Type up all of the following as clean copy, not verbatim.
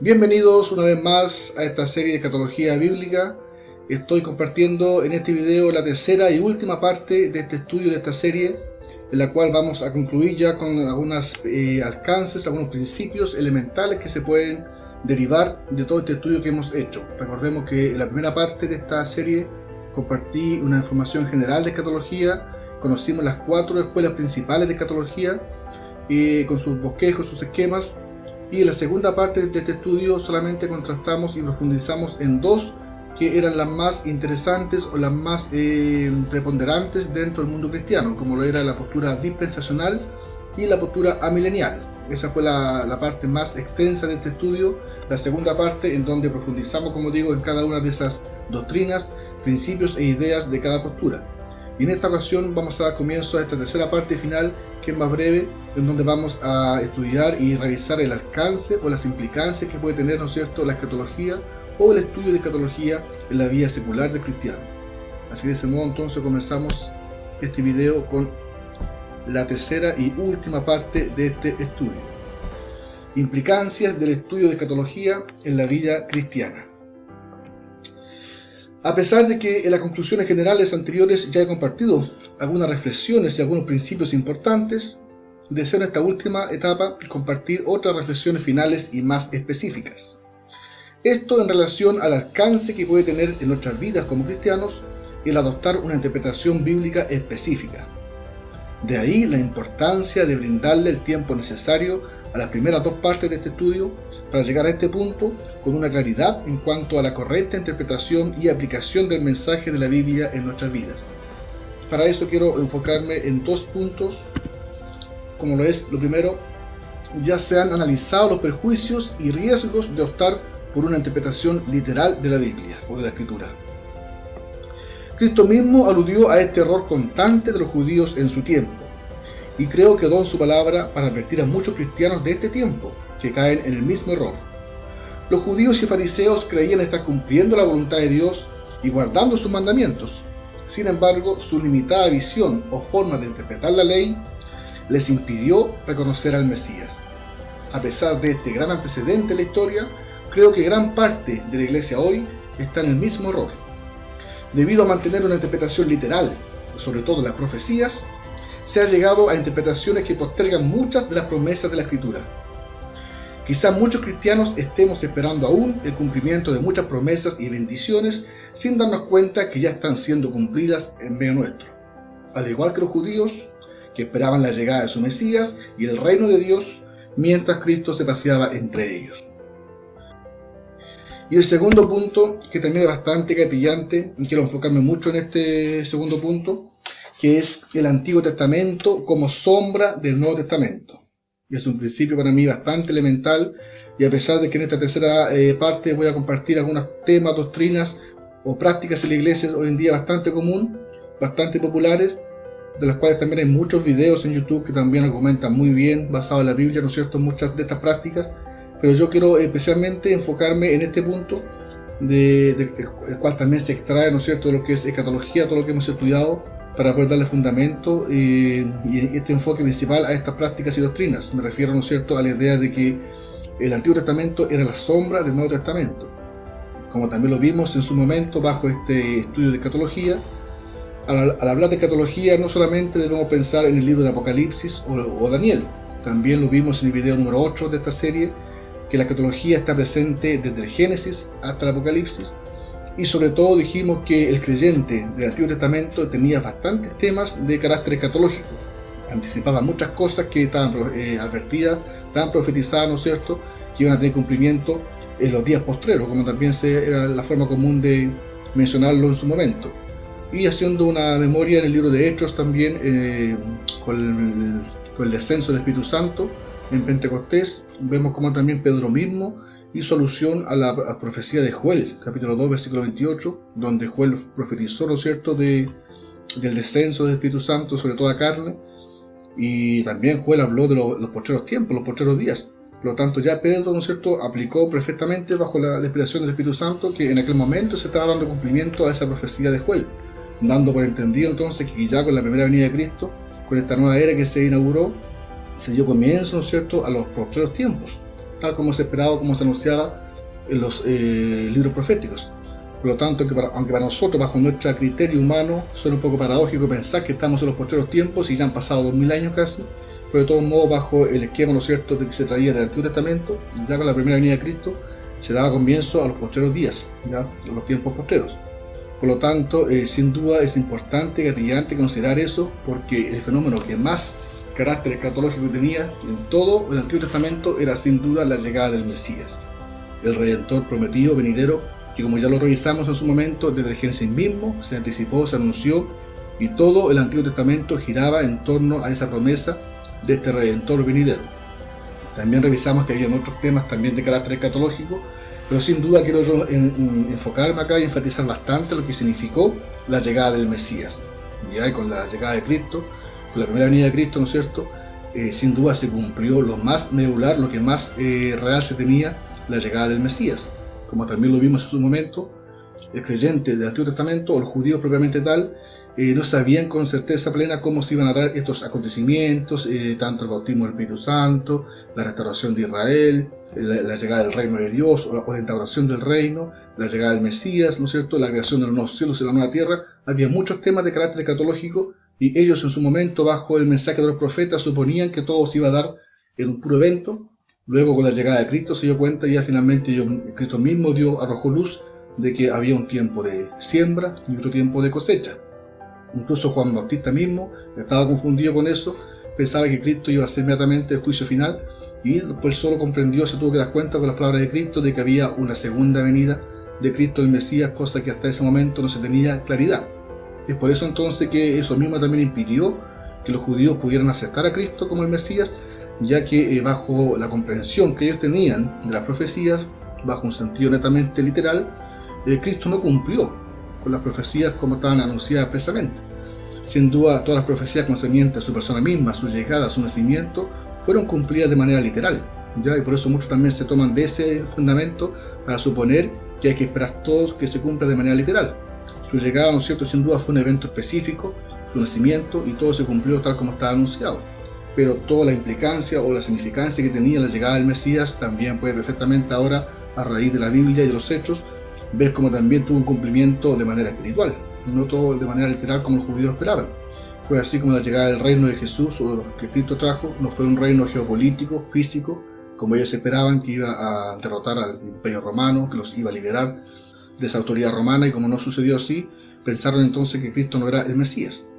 Bienvenidos una vez más a esta serie de escatología bíblica. Estoy compartiendo en este video la tercera y última parte de este estudio de esta serie, en la cual vamos a concluir ya con algunos alcances, algunos principios elementales que se pueden derivar de todo este estudio que hemos hecho. Recordemos que en la primera parte de esta serie compartí una información general de escatología, conocimos las 4 escuelas principales de escatología con sus bosquejos, sus esquemas. Y en la segunda parte de este estudio solamente contrastamos y profundizamos en 2 que eran las más interesantes o las más preponderantes dentro del mundo cristiano, como lo era la postura dispensacional y la postura amilenial. Esa fue la parte más extensa de este estudio, la segunda parte en donde profundizamos, como digo, en cada una de esas doctrinas, principios e ideas de cada postura. Y en esta ocasión vamos a dar comienzo a esta tercera parte final, que es más breve, en donde vamos a estudiar y revisar el alcance o las implicancias que puede tener, ¿no es cierto?, la escatología o el estudio de escatología en la vida secular del cristiano. Así que de ese modo entonces comenzamos este video con la tercera y última parte de este estudio. Implicancias del estudio de escatología en la vida cristiana. A pesar de que en las conclusiones generales anteriores ya he compartido algunas reflexiones y algunos principios importantes, deseo en esta última etapa compartir otras reflexiones finales y más específicas. Esto en relación al alcance que puede tener en nuestras vidas como cristianos el adoptar una interpretación bíblica específica. De ahí la importancia de brindarle el tiempo necesario a las primeras 2 partes de este estudio para llegar a este punto con una claridad en cuanto a la correcta interpretación y aplicación del mensaje de la Biblia en nuestras vidas. Para eso quiero enfocarme en 2 puntos, como lo es, lo primero, ya se han analizado los perjuicios y riesgos de optar por una interpretación literal de la Biblia o de la Escritura. Cristo mismo aludió a este error constante de los judíos en su tiempo, y creo que quedó en su palabra para advertir a muchos cristianos de este tiempo que caen en el mismo error. Los judíos y fariseos creían estar cumpliendo la voluntad de Dios y guardando sus mandamientos. Sin embargo, su limitada visión o forma de interpretar la ley les impidió reconocer al Mesías. A pesar de este gran antecedente en la historia, creo que gran parte de la iglesia hoy está en el mismo error. Debido a mantener una interpretación literal, sobre todo las profecías, se ha llegado a interpretaciones que postergan muchas de las promesas de la Escritura. Quizá muchos cristianos estemos esperando aún el cumplimiento de muchas promesas y bendiciones sin darnos cuenta que ya están siendo cumplidas en medio nuestro. Al igual que los judíos, que esperaban la llegada de su Mesías y el reino de Dios, mientras Cristo se paseaba entre ellos. Y el segundo punto, que también es bastante gatillante, y quiero enfocarme mucho en este segundo punto, que es el Antiguo Testamento como sombra del Nuevo Testamento. Y es un principio para mí bastante elemental, y a pesar de que en esta tercera parte voy a compartir algunos temas, doctrinas o prácticas en la iglesia hoy en día bastante común, bastante populares, de las cuales también hay muchos videos en YouTube que también argumentan muy bien, basados en la Biblia, ¿no es cierto?, muchas de estas prácticas. Pero yo quiero especialmente enfocarme en este punto, del cual también se extrae, ¿no es cierto?, de lo que es escatología, todo lo que hemos estudiado, para poder darle fundamento y este enfoque principal a estas prácticas y doctrinas. Me refiero, ¿no es cierto?, a la idea de que el Antiguo Testamento era la sombra del Nuevo Testamento. Como también lo vimos en su momento bajo este estudio de escatología, al hablar de escatología no solamente debemos pensar en el libro de Apocalipsis o Daniel, también lo vimos en el video número 8 de esta serie, que la escatología está presente desde el Génesis hasta el Apocalipsis, y sobre todo dijimos que el creyente del Antiguo Testamento tenía bastantes temas de carácter escatológico, anticipaba muchas cosas que estaban advertidas, estaban profetizadas, ¿no es cierto?, que iban a tener cumplimiento en los días postreros, como también era la forma común de mencionarlo en su momento. Y haciendo una memoria en el libro de Hechos también, con el descenso del Espíritu Santo en Pentecostés, vemos como también Pedro mismo hizo alusión a la profecía de Joel, capítulo 2, versículo 28, donde Joel profetizó, ¿no es cierto?, del descenso del Espíritu Santo sobre toda carne, y también Joel habló de los postreros tiempos, los postreros días. Por lo tanto, ya Pedro, ¿no es cierto?, aplicó perfectamente bajo la inspiración del Espíritu Santo que en aquel momento se estaba dando cumplimiento a esa profecía de Joel, dando por entendido entonces que ya con la primera venida de Cristo, con esta nueva era que se inauguró, se dio comienzo, ¿no es cierto?, a los postreros tiempos. tal como se esperaba, como se anunciaba en los libros proféticos. Por lo tanto, aunque para nosotros, bajo nuestro criterio humano, suena un poco paradójico pensar que estamos en los postreros tiempos y ya han pasado 2000 años casi, pero de todos modos, bajo el esquema, ¿no es cierto?, de que se traía del Antiguo Testamento, ya con la primera venida de Cristo, se daba comienzo a los postreros días, ya, a los tiempos postreros. Por lo tanto, sin duda es importante, gatillante considerar eso, porque el fenómeno que más carácter escatológico tenía en todo el Antiguo Testamento era sin duda la llegada del Mesías, el Redentor prometido, venidero, que como ya lo revisamos en su momento, desde el Génesis mismo, se anticipó, se anunció, y todo el Antiguo Testamento giraba en torno a esa promesa de este Redentor venidero. También revisamos que había otros temas también de carácter escatológico, pero sin duda quiero yo enfocarme acá y enfatizar bastante lo que significó la llegada del Mesías. Ya con la llegada de Cristo, con la primera venida de Cristo, ¿no es cierto?, sin duda se cumplió lo más medular, lo que más real se tenía, la llegada del Mesías. Como también lo vimos en su momento, el creyente del Antiguo Testamento, o los judíos propiamente tal, no sabían con certeza plena cómo se iban a dar estos acontecimientos, tanto el bautismo del Espíritu Santo, la restauración de Israel, la llegada del reino de Dios, o la instauración del reino, la llegada del Mesías, ¿no es cierto?, la creación de los nuevos cielos y la nueva tierra. Había muchos temas de carácter escatológico, y ellos en su momento, bajo el mensaje de los profetas, suponían que todo se iba a dar en un puro evento. Luego, con la llegada de Cristo, se dio cuenta y ya finalmente Cristo mismo arrojó luz de que había un tiempo de siembra y otro tiempo de cosecha. Incluso Juan Bautista mismo estaba confundido con eso, pensaba que Cristo iba a ser inmediatamente el juicio final, y después solo comprendió, se tuvo que dar cuenta con las palabras de Cristo de que había una segunda venida de Cristo el Mesías, cosa que hasta ese momento no se tenía claridad. Es por eso entonces que eso mismo también impidió que los judíos pudieran aceptar a Cristo como el Mesías, ya que bajo la comprensión que ellos tenían de las profecías, bajo un sentido netamente literal, Cristo no cumplió con las profecías como estaban anunciadas expresamente. Sin duda, todas las profecías concernientes a su persona misma, su llegada, su nacimiento, fueron cumplidas de manera literal, ¿ya? Y por eso muchos también se toman de ese fundamento para suponer que hay que esperar todo que se cumpla de manera literal. Su llegada, ¿no es cierto?, sin duda fue un evento específico, su nacimiento, y todo se cumplió tal como estaba anunciado. Pero toda la implicancia o la significancia que tenía la llegada del Mesías también puede perfectamente ahora, a raíz de la Biblia y de los Hechos, ver cómo también tuvo un cumplimiento de manera espiritual, no todo de manera literal como los judíos esperaban. Fue así como la llegada del reino de Jesús, o que Cristo trajo, no fue un reino geopolítico, físico, como ellos esperaban, que iba a derrotar al imperio romano, que los iba a liberar de esa autoridad romana, y como no sucedió así, pensaron entonces que Cristo no era el Mesías.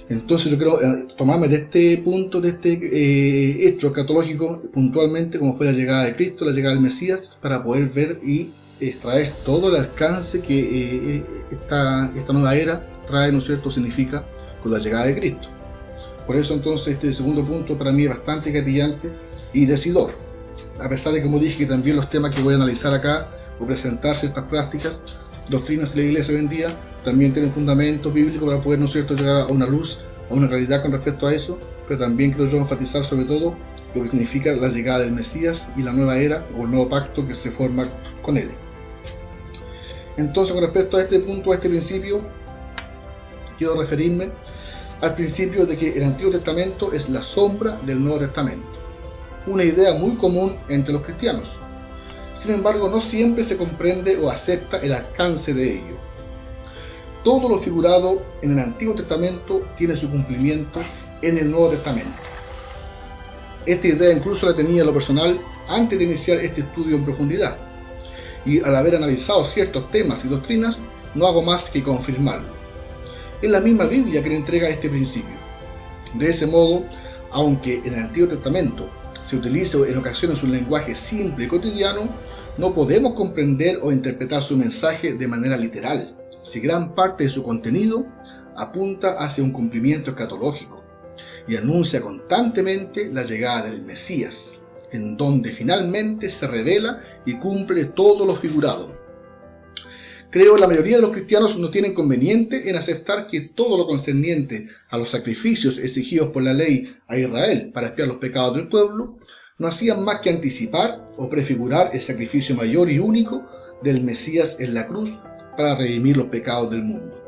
Entonces yo quiero tomarme de este punto, de este hecho escatológico puntualmente, como fue la llegada de Cristo, la llegada del Mesías, para poder ver y extraer todo el alcance que esta nueva era trae, ¿no es cierto?, significa con la llegada de Cristo. Por eso entonces este segundo punto para mí es bastante gatillante y decidor, a pesar de, como dije, que también los temas que voy a analizar acá o presentar ciertas prácticas, doctrinas de la iglesia hoy en día, también tienen fundamento bíblico para poder, ¿no es cierto?, llegar a una luz, a una realidad con respecto a eso, pero también quiero yo enfatizar sobre todo lo que significa la llegada del Mesías y la nueva era o el nuevo pacto que se forma con él. Entonces, con respecto a este punto, a este principio, quiero referirme al principio de que el Antiguo Testamento es la sombra del Nuevo Testamento, una idea muy común entre los cristianos. Sin embargo, no siempre se comprende o acepta el alcance de ello. Todo lo figurado en el Antiguo Testamento tiene su cumplimiento en el Nuevo Testamento. Esta idea incluso la tenía en lo personal antes de iniciar este estudio en profundidad, y al haber analizado ciertos temas y doctrinas, no hago más que confirmarlo. Es la misma Biblia que le entrega este principio. De ese modo, aunque en el Antiguo Testamento se utiliza en ocasiones un lenguaje simple y cotidiano, no podemos comprender o interpretar su mensaje de manera literal, si gran parte de su contenido apunta hacia un cumplimiento escatológico y anuncia constantemente la llegada del Mesías, en donde finalmente se revela y cumple todo lo figurado. Creo que la mayoría de los cristianos no tienen inconveniente en aceptar que todo lo concerniente a los sacrificios exigidos por la ley a Israel para expiar los pecados del pueblo no hacían más que anticipar o prefigurar el sacrificio mayor y único del Mesías en la cruz para redimir los pecados del mundo.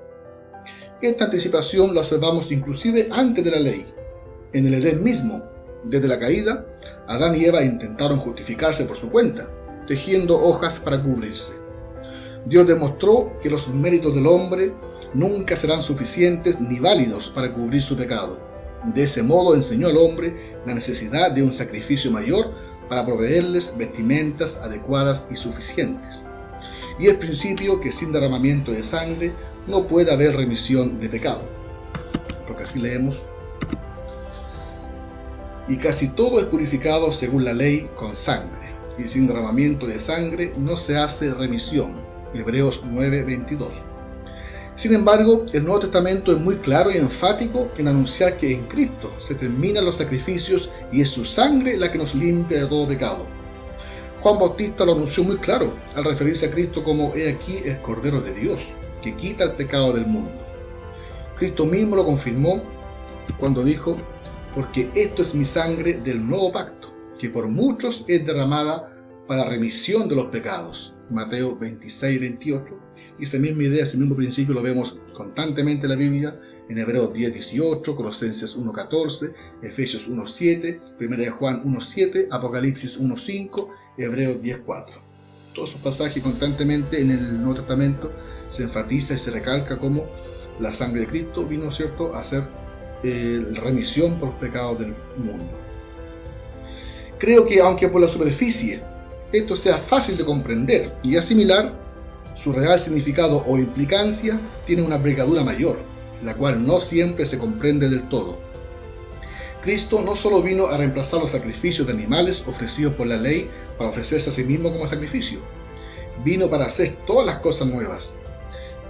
Esta anticipación la observamos inclusive antes de la ley, en el Edén mismo, Desde la caída, Adán y Eva intentaron justificarse por su cuenta, tejiendo hojas para cubrirse. Dios demostró que los méritos del hombre nunca serán suficientes ni válidos para cubrir su pecado. De ese modo enseñó al hombre la necesidad de un sacrificio mayor para proveerles vestimentas adecuadas y suficientes. Y el principio que sin derramamiento de sangre no puede haber remisión de pecado. Porque así leemos: y casi todo es purificado según la ley con sangre, y sin derramamiento de sangre no se hace remisión. Hebreos 9:22. Sin embargo, el Nuevo Testamento es muy claro y enfático en anunciar que en Cristo se terminan los sacrificios y es su sangre la que nos limpia de todo pecado. Juan Bautista lo anunció muy claro al referirse a Cristo como: he aquí el Cordero de Dios, que quita el pecado del mundo. Cristo mismo lo confirmó cuando dijo: porque esto es mi sangre del nuevo pacto, que por muchos es derramada para remisión de los pecados. Mateo 26:28. Y esta misma idea, ese mismo principio lo vemos constantemente en la Biblia, en Hebreos 10:18, Colosenses 1:14, Efesios 1:7, 1 Juan 1:7, Apocalipsis 1:5, Hebreos 10:4. Todos esos pasajes constantemente en el Nuevo Testamento se enfatiza y se recalca cómo la sangre de Cristo vino, ¿cierto?, a hacer remisión por los pecados del mundo. Creo que aunque por la superficie esto sea fácil de comprender y asimilar, su real significado o implicancia tiene una envergadura mayor, la cual no siempre se comprende del todo. Cristo no solo vino a reemplazar los sacrificios de animales ofrecidos por la ley para ofrecerse a sí mismo como sacrificio, vino para hacer todas las cosas nuevas,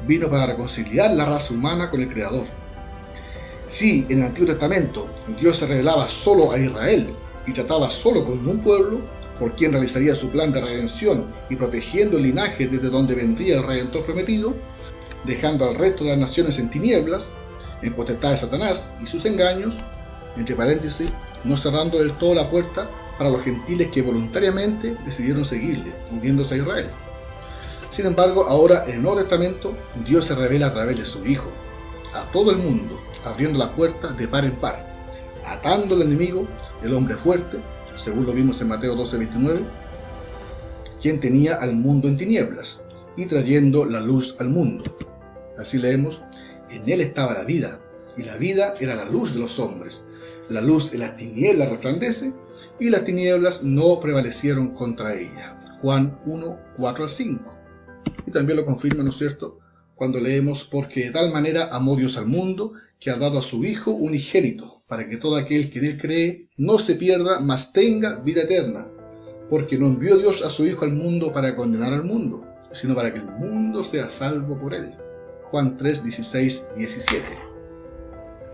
vino para reconciliar la raza humana con el Creador. Si en el Antiguo Testamento Dios se revelaba solo a Israel y trataba solo con un pueblo, por quien realizaría su plan de redención y protegiendo el linaje desde donde vendría el Redentor prometido, dejando al resto de las naciones en tinieblas, en potestad de Satanás y sus engaños, entre paréntesis, no cerrando del todo la puerta para los gentiles que voluntariamente decidieron seguirle, uniéndose a Israel. Sin embargo, ahora en el Nuevo Testamento, Dios se revela a través de su Hijo, a todo el mundo, abriendo la puerta de par en par, atando al enemigo, el hombre fuerte, según lo vimos en Mateo 12:29, quien tenía al mundo en tinieblas, y trayendo la luz al mundo. Así leemos: en él estaba la vida, y la vida era la luz de los hombres. La luz en las tinieblas resplandece, y las tinieblas no prevalecieron contra ella. Juan 1:4-5. Y también lo confirma, ¿no es cierto?, cuando leemos: porque de tal manera amó Dios al mundo, que ha dado a su Hijo unigénito, para que todo aquel que en él cree no se pierda, mas tenga vida eterna. Porque no envió Dios a su Hijo al mundo para condenar al mundo, sino para que el mundo sea salvo por él. Juan 3:16-17.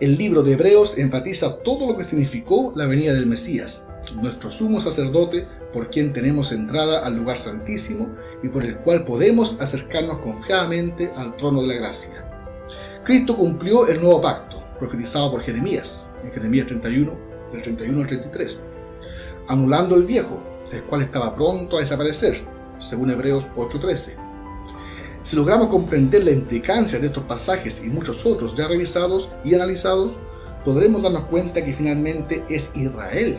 El libro de Hebreos enfatiza todo lo que significó la venida del Mesías, nuestro sumo sacerdote, por quien tenemos entrada al lugar santísimo y por el cual podemos acercarnos confiadamente al trono de la gracia. Cristo cumplió el nuevo pacto, profetizado por Jeremías, en Jeremías 31, del 31 al 33, anulando el viejo, el cual estaba pronto a desaparecer, según Hebreos 8:13. Si logramos comprender la implicancia de estos pasajes y muchos otros ya revisados y analizados, podremos darnos cuenta que finalmente es Israel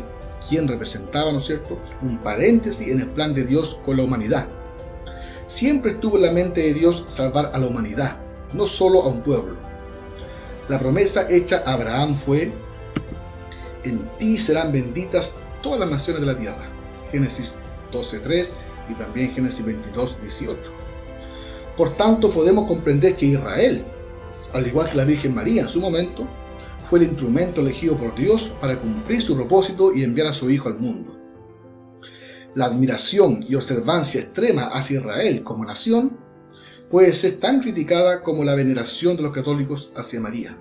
quien representaba, ¿no es cierto?, un paréntesis en el plan de Dios con la humanidad. Siempre estuvo en la mente de Dios salvar a la humanidad, no solo a un pueblo. La promesa hecha a Abraham fue: en ti serán benditas todas las naciones de la tierra. Génesis 12:3 y también Génesis 22:18. Por tanto, podemos comprender que Israel, al igual que la Virgen María en su momento, fue el instrumento elegido por Dios para cumplir su propósito y enviar a su Hijo al mundo. La admiración y observancia extrema hacia Israel como nación puede ser tan criticada como la veneración de los católicos hacia María.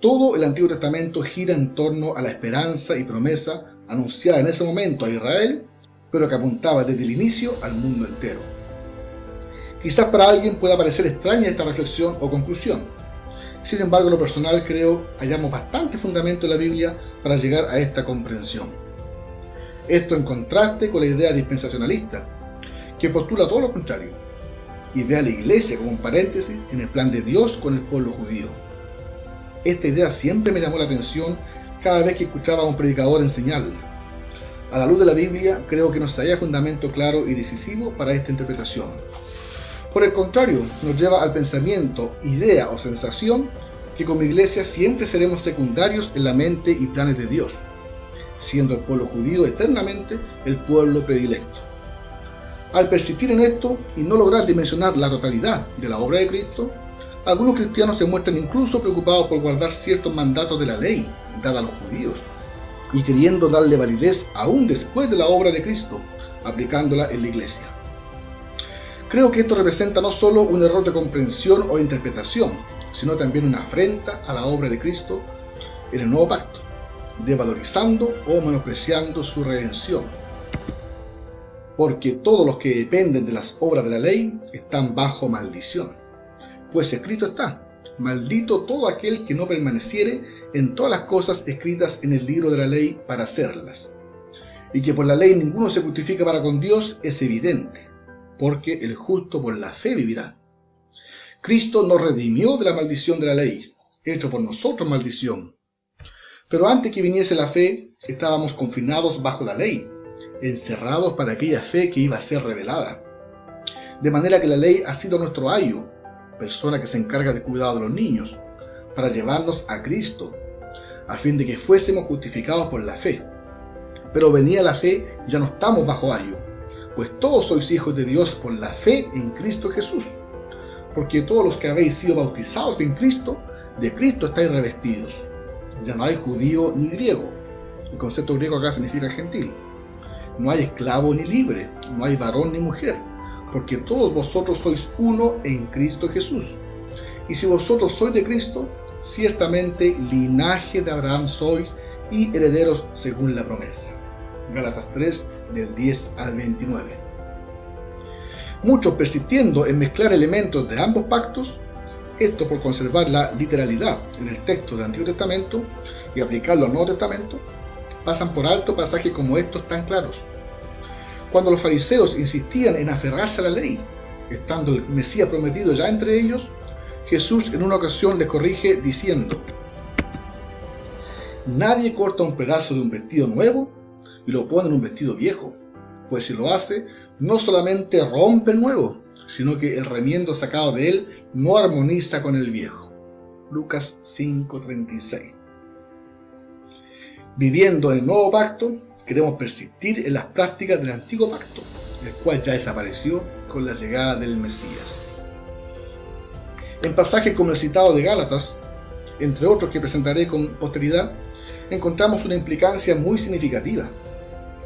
Todo el Antiguo Testamento gira en torno a la esperanza y promesa anunciada en ese momento a Israel, pero que apuntaba desde el inicio al mundo entero. Quizás para alguien pueda parecer extraña esta reflexión o conclusión. Sin embargo, en lo personal creo hallamos bastante fundamento en la Biblia para llegar a esta comprensión. Esto en contraste con la idea dispensacionalista, que postula todo lo contrario, y ve a la Iglesia como un paréntesis en el plan de Dios con el pueblo judío. Esta idea siempre me llamó la atención cada vez que escuchaba a un predicador enseñarla. A la luz de la Biblia, creo que no se halla fundamento claro y decisivo para esta interpretación. Por el contrario, nos lleva al pensamiento, idea o sensación que como iglesia siempre seremos secundarios en la mente y planes de Dios, siendo el pueblo judío eternamente el pueblo predilecto. Al persistir en esto y no lograr dimensionar la totalidad de la obra de Cristo, algunos cristianos se muestran incluso preocupados por guardar ciertos mandatos de la ley dada a los judíos y queriendo darle validez aún después de la obra de Cristo, aplicándola en la iglesia. Creo que esto representa no solo un error de comprensión o interpretación, sino también una afrenta a la obra de Cristo en el nuevo pacto, desvalorizando o menospreciando su redención. Porque todos los que dependen de las obras de la ley están bajo maldición. Pues escrito está: maldito todo aquel que no permaneciere en todas las cosas escritas en el libro de la ley para hacerlas. Y que por la ley ninguno se justifica para con Dios es evidente, porque el justo por la fe vivirá. Cristo nos redimió de la maldición de la ley, hecho por nosotros maldición. Pero antes que viniese la fe, estábamos confinados bajo la ley, encerrados para aquella fe que iba a ser revelada. De manera que la ley ha sido nuestro ayo, persona que se encarga del cuidado de los niños, para llevarnos a Cristo, a fin de que fuésemos justificados por la fe. Pero venía la fe, ya no estamos bajo ayo, pues todos sois hijos de Dios por la fe en Cristo Jesús. Porque todos los que habéis sido bautizados en Cristo, de Cristo estáis revestidos. Ya no hay judío ni griego. El concepto griego acá significa gentil. No hay esclavo ni libre, no hay varón ni mujer, porque todos vosotros sois uno en Cristo Jesús. Y si vosotros sois de Cristo, ciertamente linaje de Abraham sois y herederos según la promesa. Gálatas 3, del 10 al 29. Muchos persistiendo en mezclar elementos de ambos pactos, esto por conservar la literalidad en el texto del Antiguo Testamento y aplicarlo al Nuevo Testamento, pasan por alto pasajes como estos tan claros. Cuando los fariseos insistían en aferrarse a la ley, estando el Mesías prometido ya entre ellos, Jesús en una ocasión les corrige diciendo: nadie corta un pedazo de un vestido nuevo y lo pone en un vestido viejo, pues si lo hace, no solamente rompe el nuevo, sino que el remiendo sacado de él no armoniza con el viejo. Lucas 5:36. Viviendo en el nuevo pacto, queremos persistir en las prácticas del antiguo pacto, el cual ya desapareció con la llegada del Mesías. En pasajes como el citado de Gálatas, entre otros que presentaré con posteridad, encontramos una implicancia muy significativa.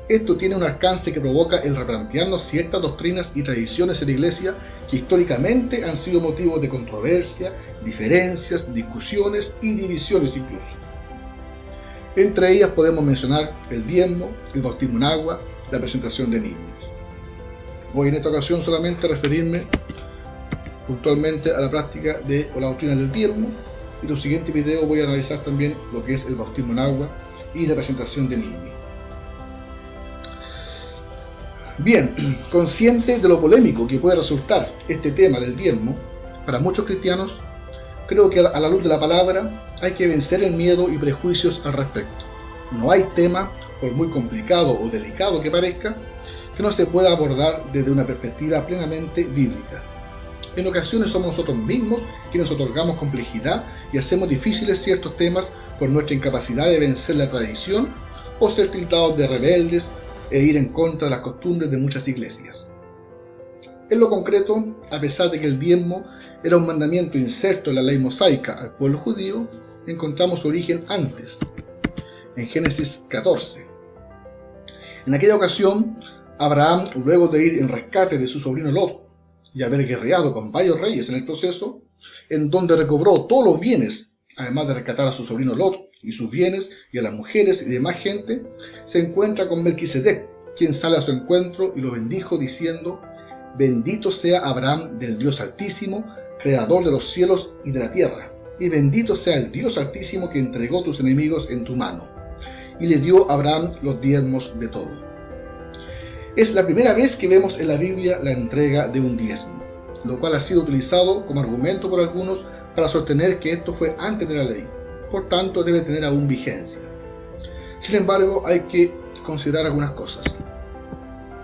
Esto tiene un alcance que provoca el replantearnos ciertas doctrinas y tradiciones en la Iglesia que históricamente han sido motivo de controversia, diferencias, discusiones y divisiones incluso. Entre ellas podemos mencionar el diezmo, el bautismo en agua, la presentación de niños. Voy en esta ocasión solamente a referirme puntualmente a la práctica o la doctrina del diezmo, y en los siguientes videos voy a analizar también lo que es el bautismo en agua y la presentación de niños. Bien, consciente de lo polémico que puede resultar este tema del diezmo, para muchos cristianos, creo que a la luz de la palabra hay que vencer el miedo y prejuicios al respecto. No hay tema, por muy complicado o delicado que parezca, que no se pueda abordar desde una perspectiva plenamente bíblica. En ocasiones somos nosotros mismos quienes otorgamos complejidad y hacemos difíciles ciertos temas por nuestra incapacidad de vencer la tradición o ser tildados de rebeldes e ir en contra de las costumbres de muchas iglesias. En lo concreto, a pesar de que el diezmo era un mandamiento inserto en la ley mosaica al pueblo judío, encontramos su origen antes, en Génesis 14. En aquella ocasión, Abraham, luego de ir en rescate de su sobrino Lot y haber guerreado con varios reyes en el proceso, en donde recobró todos los bienes, además de rescatar a su sobrino Lot y sus bienes y a las mujeres y demás gente, se encuentra con Melquisedec, quien sale a su encuentro y lo bendijo diciendo: bendito sea Abraham del Dios Altísimo, creador de los cielos y de la tierra, y bendito sea el Dios Altísimo que entregó tus enemigos en tu mano. Y le dio a Abraham los diezmos de todo. Es la primera vez que vemos en la Biblia la entrega de un diezmo, lo cual ha sido utilizado como argumento por algunos para sostener que esto fue antes de la ley, por tanto debe tener aún vigencia. Sin embargo, hay que considerar algunas cosas.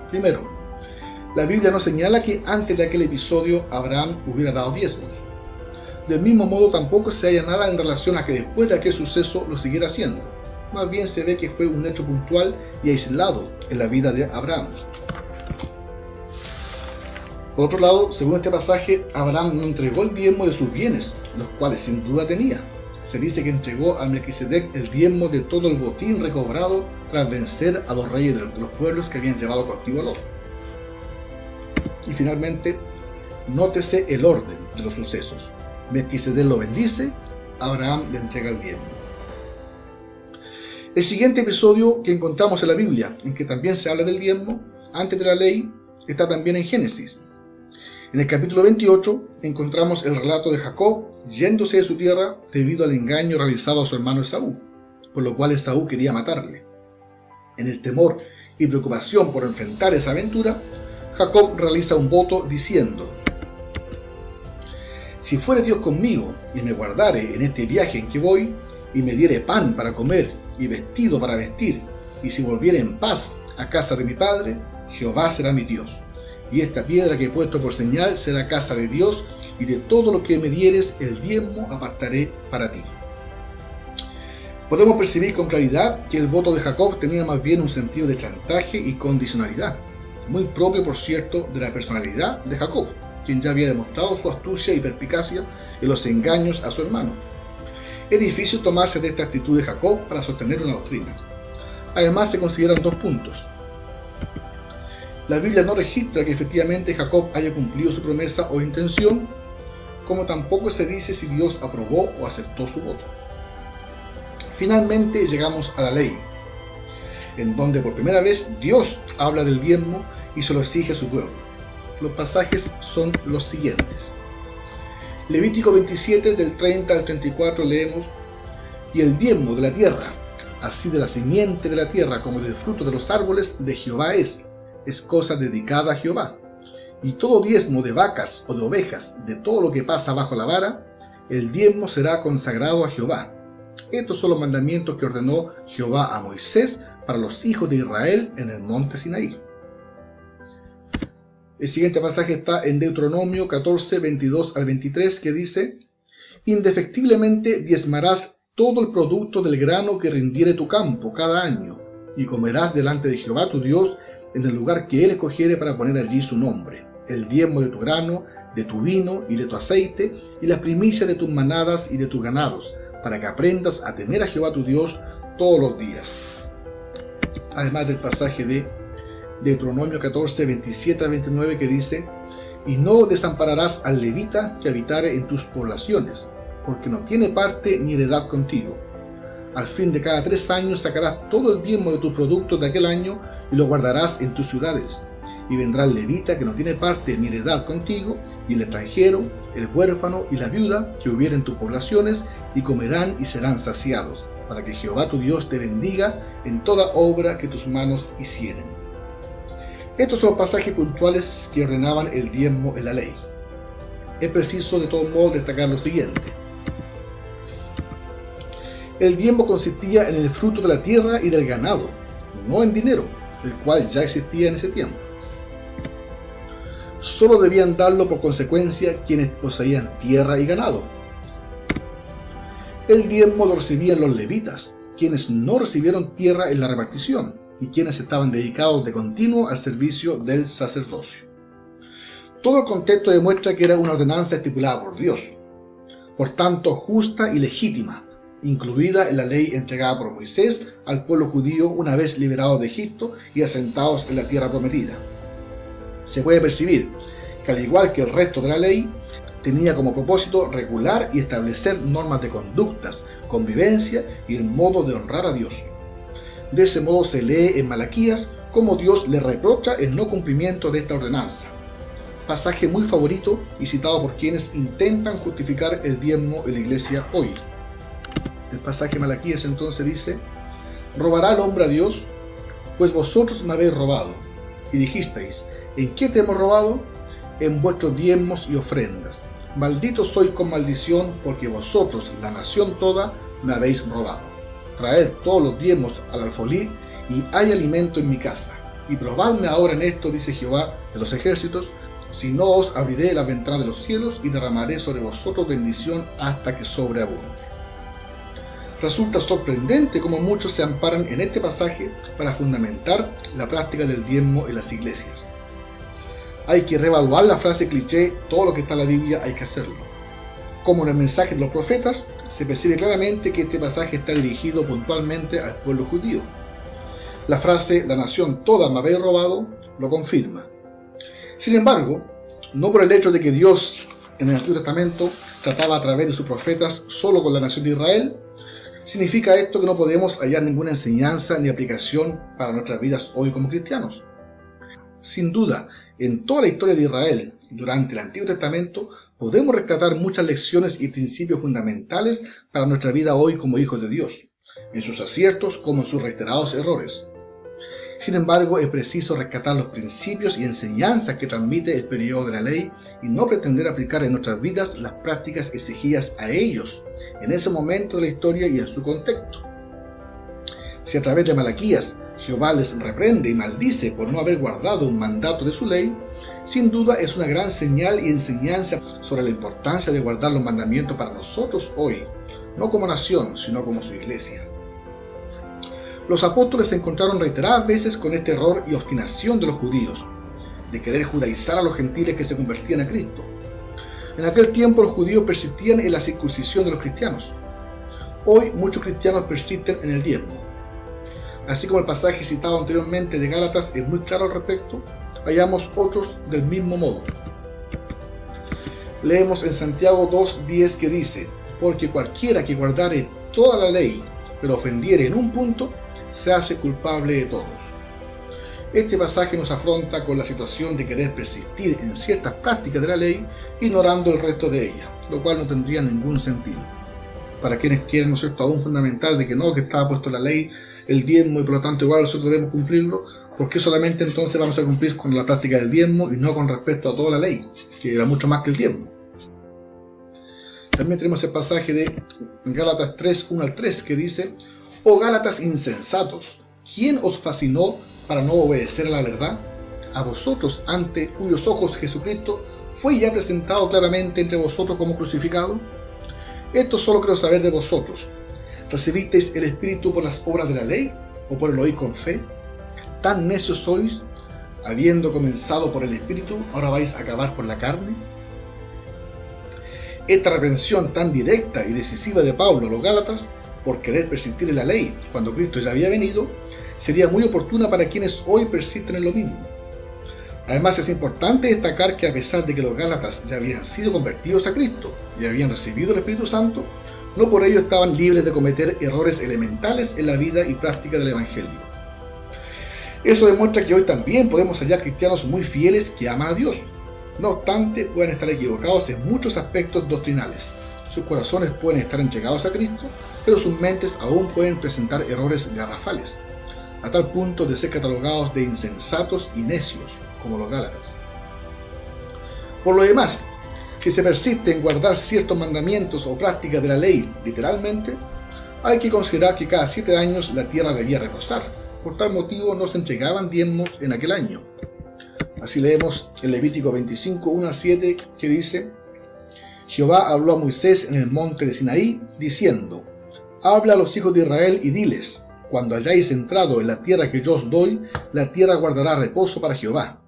Primero, la Biblia nos señala que antes de aquel episodio Abraham hubiera dado diezmos. Del mismo modo, tampoco se halla nada en relación a que después de aquel suceso lo siguiera haciendo. Más bien se ve que fue un hecho puntual y aislado en la vida de Abraham. Por otro lado, según este pasaje, Abraham no entregó el diezmo de sus bienes, los cuales sin duda tenía. Se dice que entregó a Melquisedec el diezmo de todo el botín recobrado tras vencer a los reyes de los pueblos que habían llevado cautivo a Lot. Y finalmente, nótese el orden de los sucesos. Melquisedec lo bendice, Abraham le entrega el diezmo. El siguiente episodio que encontramos en la Biblia, en que también se habla del diezmo, antes de la ley, está también en Génesis. En el capítulo 28 encontramos el relato de Jacob yéndose de su tierra debido al engaño realizado a su hermano Esaú, por lo cual Esaú quería matarle. En el temor y preocupación por enfrentar esa aventura, Jacob realiza un voto diciendo: si fuere Dios conmigo y me guardare en este viaje en que voy, y me diere pan para comer y vestido para vestir, y si volviere en paz a casa de mi padre, Jehová será mi Dios. Y esta piedra que he puesto por señal será casa de Dios, y de todo lo que me dieres el diezmo apartaré para ti. Podemos percibir con claridad que el voto de Jacob tenía más bien un sentido de chantaje y condicionalidad, muy propio, por cierto, de la personalidad de Jacob, quien ya había demostrado su astucia y perspicacia en los engaños a su hermano. Es difícil tomarse de esta actitud de Jacob para sostener una doctrina. Además, se consideran dos puntos. La Biblia no registra que efectivamente Jacob haya cumplido su promesa o intención, como tampoco se dice si Dios aprobó o aceptó su voto. Finalmente llegamos a la ley, en donde por primera vez Dios habla del diezmo y se lo exige a su pueblo. Los pasajes son los siguientes. Levítico 27, del 30 al 34 leemos: y el diezmo de la tierra, así de la simiente de la tierra como del fruto de los árboles, de Jehová es cosa dedicada a Jehová. Y todo diezmo de vacas o de ovejas, de todo lo que pasa bajo la vara, el diezmo será consagrado a Jehová. Estos son los mandamientos que ordenó Jehová a Moisés para los hijos de Israel en el monte Sinaí. El siguiente pasaje está en Deuteronomio 14, 22 al 23, que dice: indefectiblemente diezmarás todo el producto del grano que rindiere tu campo cada año, y comerás delante de Jehová tu Dios en el lugar que él escogiere para poner allí su nombre, el diezmo de tu grano, de tu vino y de tu aceite, y las primicias de tus manadas y de tus ganados, para que aprendas a temer a Jehová tu Dios todos los días. Además del pasaje de Deuteronomio 14, 27 a 29, que dice: y no desampararás al levita que habitare en tus poblaciones, porque no tiene parte ni heredad contigo. Al fin de cada 3 años sacarás todo el diezmo de tus productos de aquel año y lo guardarás en tus ciudades. Y vendrá el levita que no tiene parte ni heredad contigo, y el extranjero, el huérfano y la viuda que hubiera en tus poblaciones, y comerán y serán saciados, para que Jehová tu Dios te bendiga en toda obra que tus manos hicieren. Estos son los pasajes puntuales que ordenaban el diezmo en la ley. Es preciso de todos modos destacar lo siguiente. El diezmo consistía en el fruto de la tierra y del ganado, no en dinero, el cual ya existía en ese tiempo. Solo debían darlo por consecuencia quienes poseían tierra y ganado. El diezmo lo recibían los levitas, quienes no recibieron tierra en la repartición, y quienes estaban dedicados de continuo al servicio del sacerdocio. Todo el contexto demuestra que era una ordenanza estipulada por Dios, por tanto justa y legítima, incluida en la ley entregada por Moisés al pueblo judío una vez liberados de Egipto y asentados en la tierra prometida. Se puede percibir que, al igual que el resto de la ley, tenía como propósito regular y establecer normas de conductas, convivencia y el modo de honrar a Dios. De ese modo se lee en Malaquías cómo Dios le reprocha el no cumplimiento de esta ordenanza. Pasaje muy favorito y citado por quienes intentan justificar el diezmo en la iglesia hoy. El pasaje de Malaquías entonces dice: ¿robará el hombre a Dios? Pues vosotros me habéis robado. Y dijisteis: ¿en qué te hemos robado? En vuestros diezmos y ofrendas. Malditos sois con maldición, porque vosotros, la nación toda, me habéis robado. traed todos los diezmos al alfolí, y hay alimento en mi casa. Y probadme ahora en esto, dice Jehová de los ejércitos, si no os abriré las ventanas de los cielos y derramaré sobre vosotros bendición hasta que sobreabunde. Resulta sorprendente cómo muchos se amparan en este pasaje para fundamentar la práctica del diezmo en las iglesias. Hay que reevaluar la frase cliché, todo lo que está en la Biblia hay que hacerlo. Como en el mensaje de los profetas, se percibe claramente que este pasaje está dirigido puntualmente al pueblo judío. La frase, la nación toda me habéis robado, lo confirma. Sin embargo, no por el hecho de que Dios en el Antiguo Testamento trataba a través de sus profetas solo con la nación de Israel, significa esto que no podemos hallar ninguna enseñanza ni aplicación para nuestras vidas hoy como cristianos. Sin duda, en toda la historia de Israel, durante el Antiguo Testamento, podemos rescatar muchas lecciones y principios fundamentales para nuestra vida hoy como hijos de Dios, en sus aciertos como en sus reiterados errores. Sin embargo, es preciso rescatar los principios y enseñanzas que transmite el periodo de la ley y no pretender aplicar en nuestras vidas las prácticas exigidas a ellos en ese momento de la historia y en su contexto. Si a través de Malaquías Jehová les reprende y maldice por no haber guardado un mandato de su ley, sin duda es una gran señal y enseñanza sobre la importancia de guardar los mandamientos para nosotros hoy, no como nación, sino como su iglesia. Los apóstoles se encontraron reiteradas veces con este error y obstinación de los judíos, de querer judaizar a los gentiles que se convertían a Cristo. En aquel tiempo los judíos persistían en la circuncisión de los cristianos. Hoy muchos cristianos persisten en el diezmo. Así como el pasaje citado anteriormente de Gálatas es muy claro al respecto, hallamos otros del mismo modo. Leemos en Santiago 2:10 que dice: porque cualquiera que guardare toda la ley, pero ofendiere en un punto, se hace culpable de todos. Este pasaje nos afronta con la situación de querer persistir en ciertas prácticas de la ley, ignorando el resto de ella, lo cual no tendría ningún sentido. Para quienes quieren, ¿no es cierto?, aún fundamental de que no, que estaba puesto en la ley el diezmo y por lo tanto igual nosotros debemos cumplirlo, ¿por qué solamente entonces vamos a cumplir con la práctica del diezmo y no con respecto a toda la ley, que era mucho más que el diezmo? También tenemos el pasaje de Gálatas 3:1-3 que dice: oh Gálatas insensatos, ¿quién os fascinó para no obedecer a la verdad? A vosotros, ante cuyos ojos Jesucristo fue ya presentado claramente entre vosotros como crucificado. Esto solo quiero saber de vosotros: ¿recibisteis el Espíritu por las obras de la ley o por el oír con fe? ¿Tan necios sois? Habiendo comenzado por el Espíritu, ¿ahora vais a acabar por la carne? Esta reprensión tan directa y decisiva de Pablo a los Gálatas por querer persistir en la ley cuando Cristo ya había venido, sería muy oportuna para quienes hoy persisten en lo mismo. Además, es importante destacar que a pesar de que los Gálatas ya habían sido convertidos a Cristo y habían recibido el Espíritu Santo, no por ello estaban libres de cometer errores elementales en la vida y práctica del Evangelio. Eso demuestra que hoy también podemos hallar cristianos muy fieles que aman a Dios. No obstante, pueden estar equivocados en muchos aspectos doctrinales. Sus corazones pueden estar entregados a Cristo, pero sus mentes aún pueden presentar errores garrafales, a tal punto de ser catalogados de insensatos y necios, como los Gálatas. Por lo demás, si se persiste en guardar ciertos mandamientos o prácticas de la ley literalmente, hay que considerar que cada 7 años la tierra debía reposar. Por tal motivo no se entregaban diezmos en aquel año. Así leemos en Levítico 25:1-7 que dice: Jehová habló a Moisés en el monte de Sinaí, diciendo: habla a los hijos de Israel y diles: cuando hayáis entrado en la tierra que yo os doy, la tierra guardará reposo para Jehová.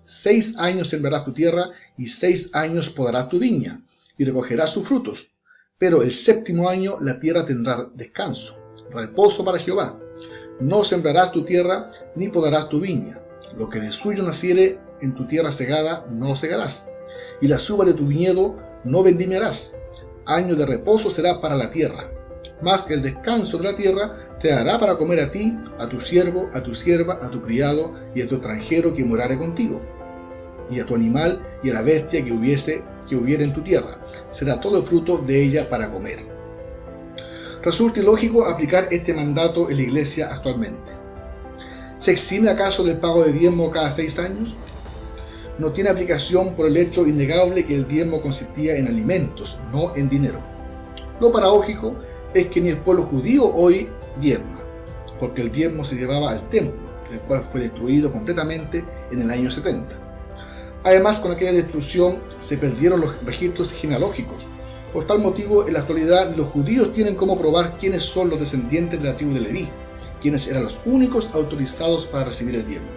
6 años sembrarás tu tierra, y 6 años podarás tu viña, y recogerás sus frutos. Pero el 7º año la tierra tendrá descanso, reposo para Jehová. No sembrarás tu tierra, ni podarás tu viña. Lo que de suyo naciere en tu tierra segada, no lo segarás. Y las uvas de tu viñedo no vendimiarás. Año de reposo será para la tierra. Mas el descanso de la tierra te dará para comer a ti, a tu siervo, a tu sierva, a tu criado y a tu extranjero que morare contigo, y a tu animal y a la bestia que hubiere en tu tierra. Será todo el fruto de ella para comer. Resulta ilógico aplicar este mandato en la iglesia actualmente. ¿Se exime acaso del pago de diezmo cada 6 años? No tiene aplicación por el hecho innegable que el diezmo consistía en alimentos, no en dinero. Lo paradójico es que ni el pueblo judío hoy diezma, porque el diezmo se llevaba al templo, el cual fue destruido completamente en el año 70. Además, con aquella destrucción se perdieron los registros genealógicos. Por tal motivo, en la actualidad, los judíos tienen cómo probar quiénes son los descendientes de la tribu de Leví, quienes eran los únicos autorizados para recibir el diezmo.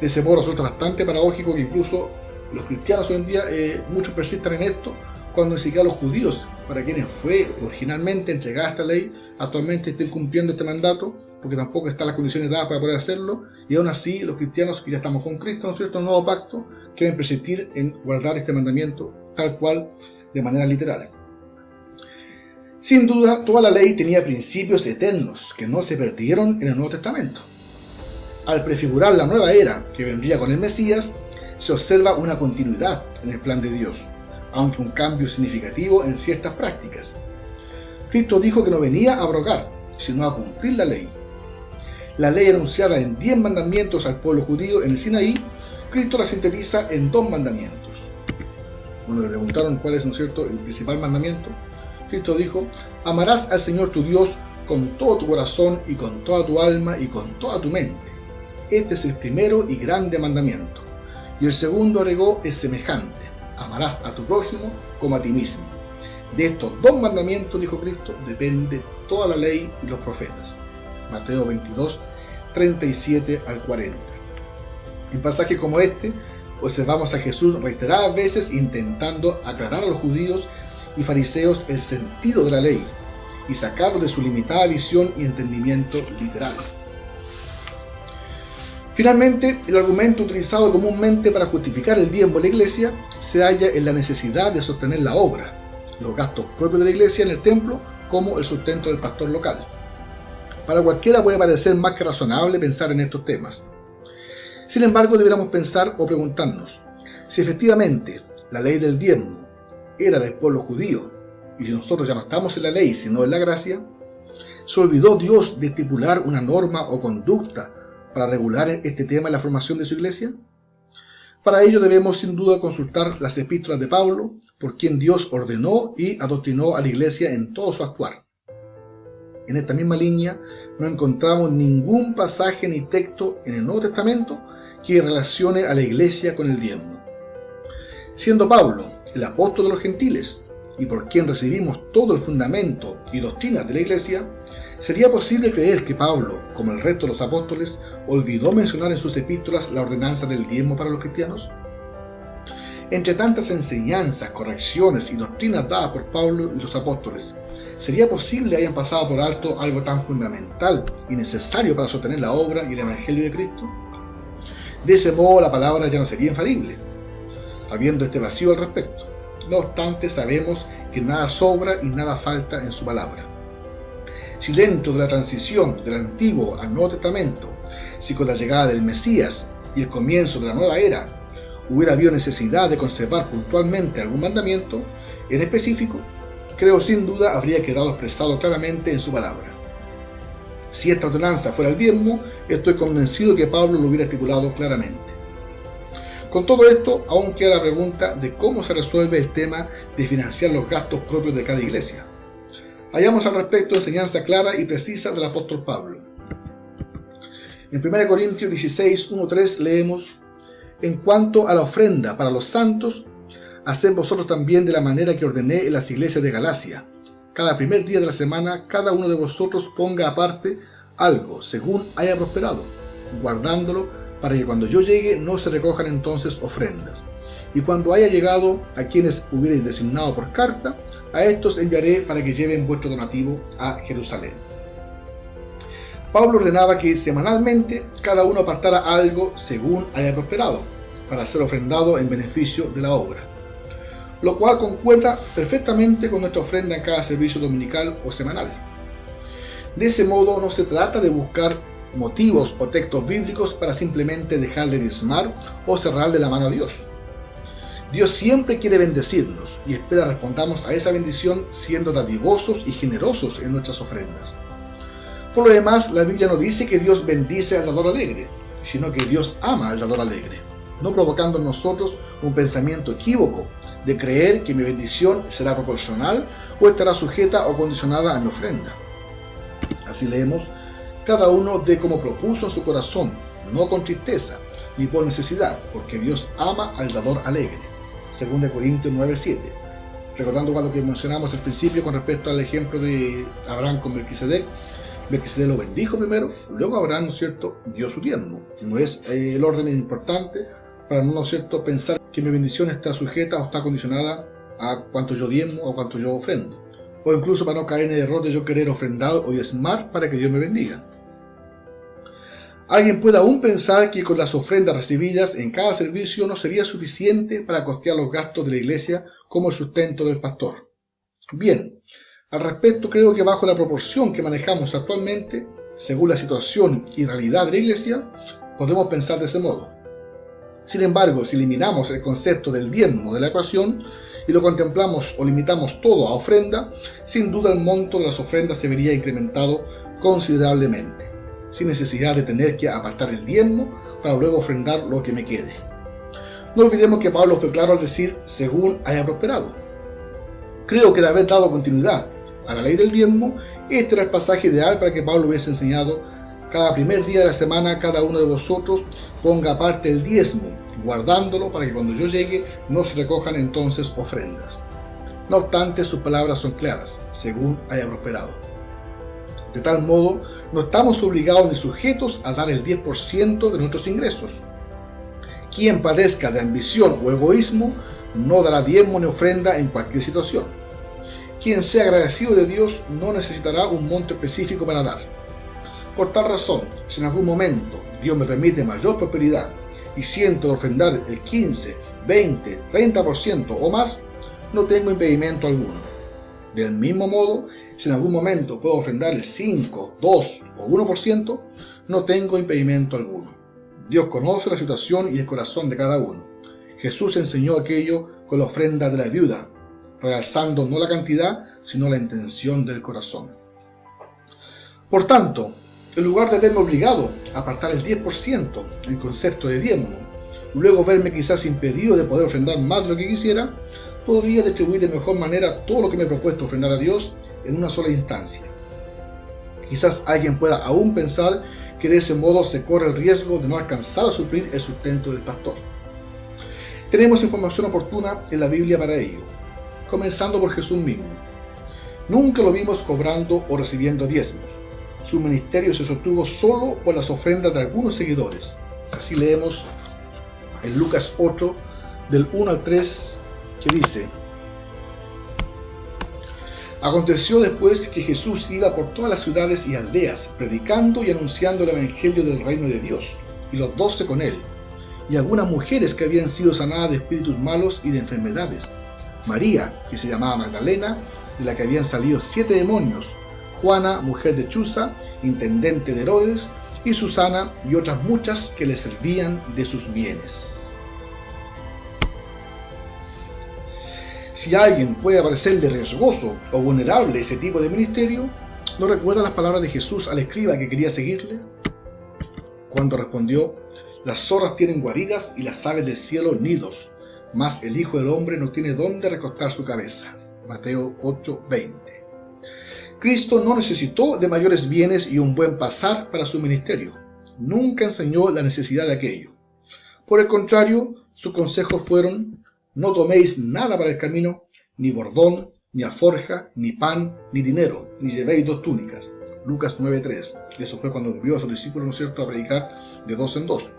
De ese modo resulta bastante paradójico que incluso los cristianos hoy en día, muchos persistan en esto, cuando ni siquiera los judíos, para quienes fue originalmente entregada esta ley, actualmente estén cumpliendo este mandato, porque tampoco están las condiciones dadas para poder hacerlo, y aún así los cristianos que ya estamos con Cristo, ¿no es cierto?, en el nuevo pacto, quieren persistir en guardar este mandamiento tal cual, de manera literal. Sin duda, toda la ley tenía principios eternos que no se perdieron en el Nuevo Testamento. Al prefigurar la nueva era que vendría con el Mesías, se observa una continuidad en el plan de Dios, aunque un cambio significativo en ciertas prácticas. Cristo dijo que no venía a abrogar, sino a cumplir la ley. La ley anunciada en 10 mandamientos al pueblo judío en el Sinaí, Cristo la sintetiza en 2 mandamientos. Cuando le preguntaron cuál es, ¿no es cierto?, el principal mandamiento, Cristo dijo: amarás al Señor tu Dios con todo tu corazón y con toda tu alma y con toda tu mente. Este es el primero y grande mandamiento. Y el segundo, agregó, es semejante: amarás a tu prójimo como a ti mismo. De estos 2 mandamientos, dijo Cristo, depende toda la ley y los profetas. Mateo 22, 37 al 40. En pasajes como este, observamos a Jesús reiteradas veces intentando aclarar a los judíos y fariseos el sentido de la ley y sacarlos de su limitada visión y entendimiento literal. Finalmente, el argumento utilizado comúnmente para justificar el diezmo de la Iglesia se halla en la necesidad de sostener la obra, los gastos propios de la Iglesia en el templo, como el sustento del pastor local. Para cualquiera puede parecer más que razonable pensar en estos temas. Sin embargo, deberíamos pensar o preguntarnos si efectivamente la ley del diezmo era del pueblo judío, y si nosotros ya no estamos en la ley sino en la gracia, ¿se olvidó Dios de estipular una norma o conducta para regular este tema en la formación de su iglesia? Para ello debemos sin duda consultar las epístolas de Pablo, por quien Dios ordenó y adoctrinó a la iglesia en todo su actuar. En esta misma línea no encontramos ningún pasaje ni texto en el Nuevo Testamento que relacione a la iglesia con el diezmo. Siendo Pablo el apóstol de los gentiles y por quien recibimos todo el fundamento y doctrinas de la iglesia, ¿sería posible creer que Pablo, como el resto de los apóstoles, olvidó mencionar en sus epístolas la ordenanza del diezmo para los cristianos? Entre tantas enseñanzas, correcciones y doctrinas dadas por Pablo y los apóstoles, ¿sería posible que hayan pasado por alto algo tan fundamental y necesario para sostener la obra y el evangelio de Cristo? De ese modo, la palabra ya no sería infalible, habiendo este vacío al respecto. No obstante, sabemos que nada sobra y nada falta en su palabra. Si dentro de la transición del Antiguo al Nuevo Testamento, si con la llegada del Mesías y el comienzo de la nueva era, hubiera habido necesidad de conservar puntualmente algún mandamiento en específico, creo sin duda habría quedado expresado claramente en su palabra. Si esta ordenanza fuera el diezmo, estoy convencido que Pablo lo hubiera estipulado claramente. Con todo esto, aún queda la pregunta de cómo se resuelve el tema de financiar los gastos propios de cada iglesia. Hallamos al respecto enseñanza clara y precisa del apóstol Pablo. En 1 Corintios 16, 1-3 leemos: en cuanto a la ofrenda para los santos, haced vosotros también de la manera que ordené en las iglesias de Galacia. Cada primer día de la semana, cada uno de vosotros ponga aparte algo, según haya prosperado, guardándolo para que cuando yo llegue no se recojan entonces ofrendas. Y cuando haya llegado a quienes hubierais designado por carta, a estos enviaré para que lleven vuestro donativo a Jerusalén. Pablo ordenaba que semanalmente cada uno apartara algo según haya prosperado, para ser ofrendado en beneficio de la obra, lo cual concuerda perfectamente con nuestra ofrenda en cada servicio dominical o semanal. De ese modo no se trata de buscar motivos o textos bíblicos para simplemente dejar de diezmar o cerrarle la mano a Dios. Dios siempre quiere bendecirnos y espera respondamos a esa bendición siendo dadivosos y generosos en nuestras ofrendas. Por lo demás, la Biblia no dice que Dios bendice al dador alegre, sino que Dios ama al dador alegre, no provocando en nosotros un pensamiento equívoco de creer que mi bendición será proporcional o estará sujeta o condicionada a mi ofrenda. Así leemos: cada uno dé como propuso en su corazón, no con tristeza, ni por necesidad, porque Dios ama al dador alegre. 2 Corintios 9:7. Recordando lo que mencionamos al principio con respecto al ejemplo de Abraham con Melquisedec. Melquisedec lo bendijo primero, luego Abraham, ¿no es cierto?, dio su diezmo. No es el orden importante para no, ¿no es cierto?, pensar que mi bendición está sujeta o está condicionada a cuánto yo diezmo o cuánto yo ofrendo. O incluso para no caer en el error de yo querer ofrendar o diezmar para que Dios me bendiga. Alguien puede aún pensar que con las ofrendas recibidas en cada servicio no sería suficiente para costear los gastos de la iglesia como el sustento del pastor. Bien, al respecto creo que bajo la proporción que manejamos actualmente, según la situación y realidad de la iglesia, podemos pensar de ese modo. Sin embargo, si eliminamos el concepto del diezmo de la ecuación y lo contemplamos o limitamos todo a ofrenda, sin duda el monto de las ofrendas se vería incrementado considerablemente, sin necesidad de tener que apartar el diezmo para luego ofrendar lo que me quede. No olvidemos que Pablo fue claro al decir: según haya prosperado. Creo que de haber dado continuidad a la ley del diezmo, este era el pasaje ideal para que Pablo hubiese enseñado: cada primer día de la semana cada uno de vosotros ponga aparte el diezmo, guardándolo para que cuando yo llegue no se recojan entonces ofrendas. No obstante, sus palabras son claras: según haya prosperado. De tal modo, no estamos obligados ni sujetos a dar el 10% de nuestros ingresos. Quien padezca de ambición o egoísmo no dará diezmo ni ofrenda en cualquier situación. Quien sea agradecido de Dios no necesitará un monto específico para dar. Por tal razón, si en algún momento Dios me permite mayor prosperidad y siento ofrendar el 15, 20, 30% o más, no tengo impedimento alguno. Del mismo modo, si en algún momento puedo ofrendar el 5, 2 o 1%, no tengo impedimento alguno. Dios conoce la situación y el corazón de cada uno. Jesús enseñó aquello con la ofrenda de la viuda, realzando no la cantidad, sino la intención del corazón. Por tanto, en lugar de verme obligado a apartar el 10% en concepto de diezmo, luego verme quizás impedido de poder ofrendar más de lo que quisiera, podría distribuir de mejor manera todo lo que me he propuesto ofrendar a Dios en una sola instancia. Quizás alguien pueda aún pensar que de ese modo se corre el riesgo de no alcanzar a suplir el sustento del pastor. Tenemos información oportuna en la Biblia para ello, comenzando por Jesús mismo. Nunca lo vimos cobrando o recibiendo diezmos. Su ministerio se sostuvo solo por las ofrendas de algunos seguidores. Así leemos en Lucas 8, del 1 al 3, que dice: aconteció después que Jesús iba por todas las ciudades y aldeas, predicando y anunciando el evangelio del reino de Dios, y los 12 con él, y algunas mujeres que habían sido sanadas de espíritus malos y de enfermedades: María, que se llamaba Magdalena, de la que habían salido 7 demonios; Juana, mujer de Chuza, intendente de Herodes, y Susana, y otras muchas que le servían de sus bienes. Si a alguien puede parecerle riesgoso o vulnerable ese tipo de ministerio, ¿no recuerda las palabras de Jesús al escriba que quería seguirle? Cuando respondió: las zorras tienen guaridas y las aves del cielo nidos, mas el Hijo del Hombre no tiene dónde recostar su cabeza. Mateo 8:20. Cristo no necesitó de mayores bienes y un buen pasar para su ministerio. Nunca enseñó la necesidad de aquello. Por el contrario, sus consejos fueron: no toméis nada para el camino, ni bordón, ni alforja, ni pan, ni dinero, ni llevéis 2 túnicas. Lucas 9:3. Eso fue cuando envió a sus discípulos, ¿no es cierto?, a predicar de 2 en 2.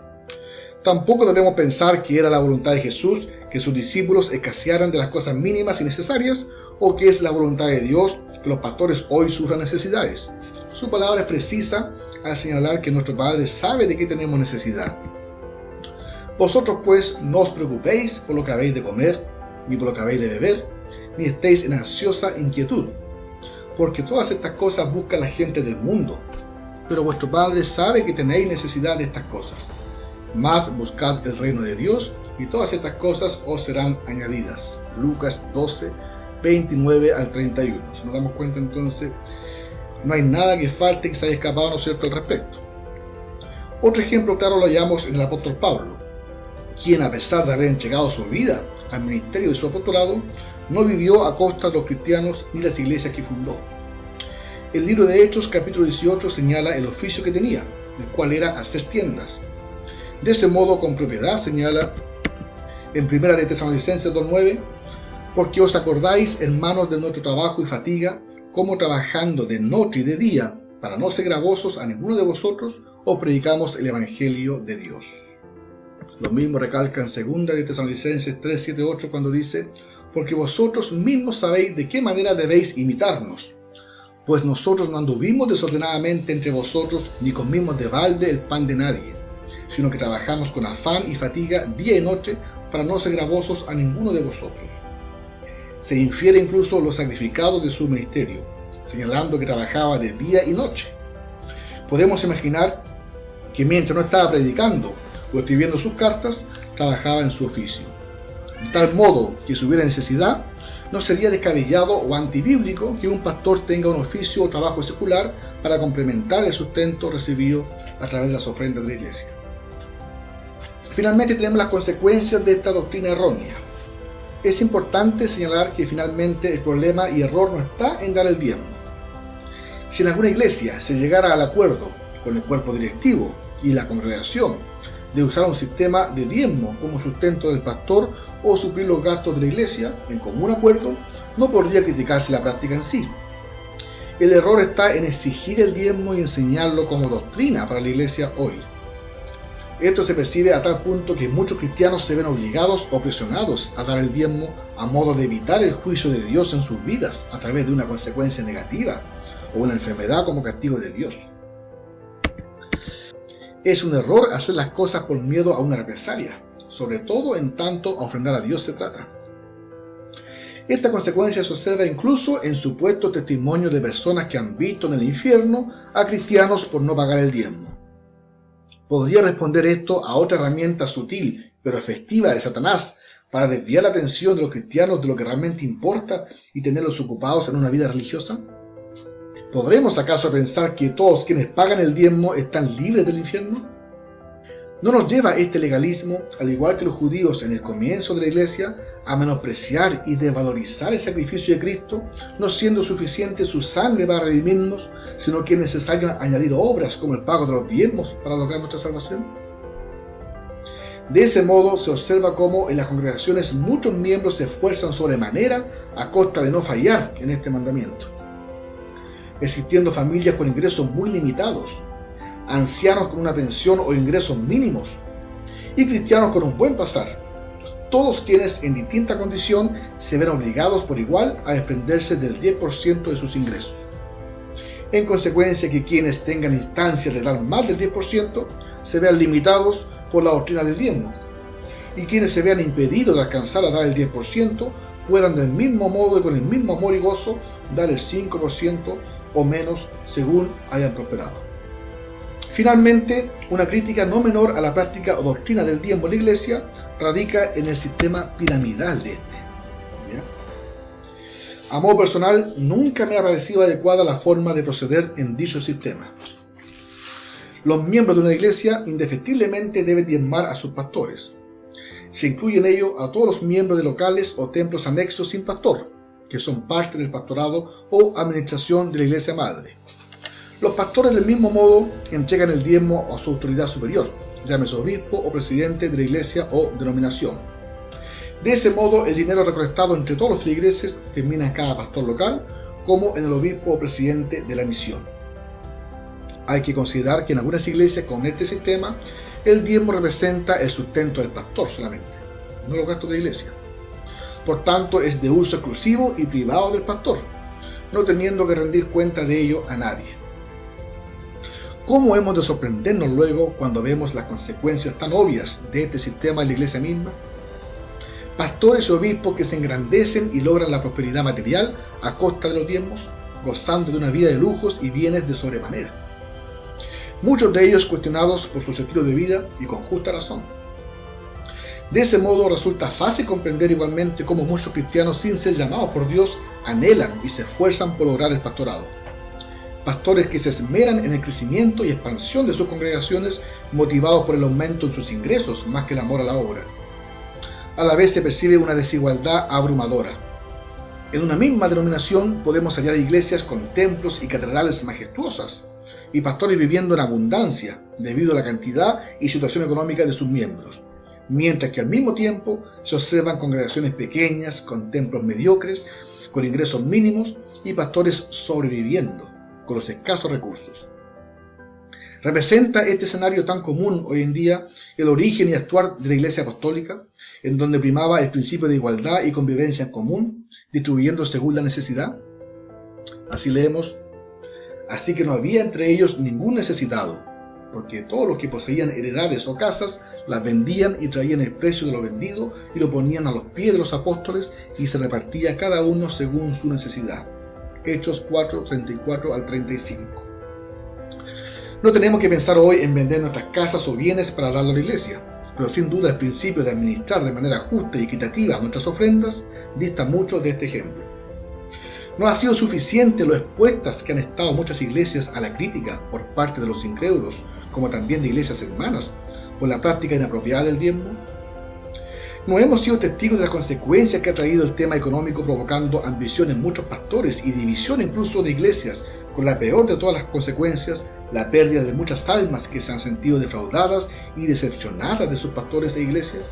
Tampoco debemos pensar que era la voluntad de Jesús que sus discípulos escasearan de las cosas mínimas y necesarias, o que es la voluntad de Dios que los pastores hoy sufran necesidades. Su palabra es precisa al señalar que nuestro Padre sabe de qué tenemos necesidad. Vosotros pues no os preocupéis por lo que habéis de comer, ni por lo que habéis de beber, ni estéis en ansiosa inquietud, porque todas estas cosas buscan la gente del mundo, pero vuestro Padre sabe que tenéis necesidad de estas cosas. Mas buscad el reino de Dios, y todas estas cosas os serán añadidas. Lucas 12, 29 al 31. Si nos damos cuenta entonces, no hay nada que falte que se haya escapado, ¿no es cierto?, al respecto. Otro ejemplo claro lo hallamos en el apóstol Pablo, quien, a pesar de haber entregado su vida al ministerio de su apostolado, no vivió a costa de los cristianos ni las iglesias que fundó. El libro de Hechos, capítulo 18, señala el oficio que tenía, el cual era hacer tiendas. De ese modo, con propiedad, señala en 1 de Tesalonicenses 2:9, porque os acordáis, hermanos, de nuestro trabajo y fatiga, como trabajando de noche y de día, para no ser gravosos a ninguno de vosotros, os predicamos el Evangelio de Dios. Lo mismo recalca en 2 de Tesalonicenses 3:7-8 cuando dice, porque vosotros mismos sabéis de qué manera debéis imitarnos, pues nosotros no anduvimos desordenadamente entre vosotros, ni comimos de balde el pan de nadie, sino que trabajamos con afán y fatiga día y noche para no ser gravosos a ninguno de vosotros. Se infiere incluso lo sacrificado de su ministerio, señalando que trabajaba de día y noche. Podemos imaginar que mientras no estaba predicando o escribiendo sus cartas, trabajaba en su oficio. De tal modo que si hubiera necesidad, no sería descabellado o antibíblico que un pastor tenga un oficio o trabajo secular para complementar el sustento recibido a través de las ofrendas de la iglesia. Finalmente tenemos las consecuencias de esta doctrina errónea. Es importante señalar que finalmente el problema y error no está en dar el diezmo. Si en alguna iglesia se llegara al acuerdo con el cuerpo directivo y la congregación de usar un sistema de diezmo como sustento del pastor o suplir los gastos de la iglesia en común acuerdo, no podría criticarse la práctica en sí. El error está en exigir el diezmo y enseñarlo como doctrina para la iglesia hoy. Esto se percibe a tal punto que muchos cristianos se ven obligados o presionados a dar el diezmo a modo de evitar el juicio de Dios en sus vidas a través de una consecuencia negativa o una enfermedad como castigo de Dios. Es un error hacer las cosas por miedo a una represalia, sobre todo en tanto a ofrendar a Dios se trata. Esta consecuencia se observa incluso en supuestos testimonios de personas que han visto en el infierno a cristianos por no pagar el diezmo. Podría responder esto a otra herramienta sutil pero efectiva de Satanás para desviar la atención de los cristianos de lo que realmente importa y tenerlos ocupados en una vida religiosa. ¿Podremos acaso pensar que todos quienes pagan el diezmo están libres del infierno? ¿No nos lleva este legalismo, al igual que los judíos en el comienzo de la iglesia, a menospreciar y desvalorizar el sacrificio de Cristo, no siendo suficiente su sangre para redimirnos, sino que es necesario añadir obras como el pago de los diezmos para lograr nuestra salvación? De ese modo se observa cómo en las congregaciones muchos miembros se esfuerzan sobremanera a costa de no fallar en este mandamiento, existiendo familias con ingresos muy limitados, ancianos con una pensión o ingresos mínimos, y cristianos con un buen pasar, todos quienes en distinta condición se ven obligados por igual a desprenderse del 10% de sus ingresos. En consecuencia, que quienes tengan instancias de dar más del 10% se vean limitados por la doctrina del diezmo, y quienes se vean impedidos de alcanzar a dar el 10% puedan del mismo modo y con el mismo amor y gozo dar el 5% o menos según hayan prosperado. Finalmente, una crítica no menor a la práctica o doctrina del diezmo en la iglesia radica en el sistema piramidal de este. ¿Ya? A modo personal, nunca me ha parecido adecuada la forma de proceder en dicho sistema. Los miembros de una iglesia indefectiblemente deben diezmar a sus pastores. Se incluye en ello a todos los miembros de locales o templos anexos sin pastor, que son parte del pastorado o administración de la iglesia madre. Los pastores del mismo modo entregan el diezmo a su autoridad superior, llámese obispo o presidente de la iglesia o denominación. De ese modo, el dinero recolectado entre todos los feligreses termina en cada pastor local, como en el obispo o presidente de la misión. Hay que considerar que en algunas iglesias con este sistema, el diezmo representa el sustento del pastor solamente, no los gastos de la iglesia. Por tanto, es de uso exclusivo y privado del pastor, no teniendo que rendir cuenta de ello a nadie. ¿Cómo hemos de sorprendernos luego cuando vemos las consecuencias tan obvias de este sistema en la iglesia misma? Pastores y obispos que se engrandecen y logran la prosperidad material a costa de los diezmos, gozando de una vida de lujos y bienes de sobremanera. Muchos de ellos cuestionados por su estilo de vida y con justa razón. De ese modo resulta fácil comprender igualmente cómo muchos cristianos sin ser llamados por Dios anhelan y se esfuerzan por lograr el pastorado. Pastores que se esmeran en el crecimiento y expansión de sus congregaciones motivados por el aumento en sus ingresos más que el amor a la obra. A la vez se percibe una desigualdad abrumadora. En una misma denominación podemos hallar iglesias con templos y catedrales majestuosas y pastores viviendo en abundancia debido a la cantidad y situación económica de sus miembros, mientras que al mismo tiempo se observan congregaciones pequeñas con templos mediocres, con ingresos mínimos y pastores sobreviviendo con los escasos recursos. ¿Representa este escenario tan común hoy en día el origen y actuar de la Iglesia Apostólica, en donde primaba el principio de igualdad y convivencia en común, distribuyendo según la necesidad? Así leemos: así que no había entre ellos ningún necesitado, porque todos los que poseían heredades o casas las vendían y traían el precio de lo vendido y lo ponían a los pies de los apóstoles, y se repartía cada uno según su necesidad. Hechos 4, 34 al 35. No tenemos que pensar hoy en vender nuestras casas o bienes para darlo a la iglesia, pero sin duda el principio de administrar de manera justa y equitativa nuestras ofrendas dista mucho de este ejemplo. No ha sido suficiente lo expuestas que han estado muchas iglesias a la crítica por parte de los incrédulos, como también de iglesias hermanas, por la práctica inapropiada del diezmo. No hemos sido testigos de las consecuencias que ha traído el tema económico, provocando ambición en muchos pastores y división incluso de iglesias, con la peor de todas las consecuencias, la pérdida de muchas almas que se han sentido defraudadas y decepcionadas de sus pastores e iglesias.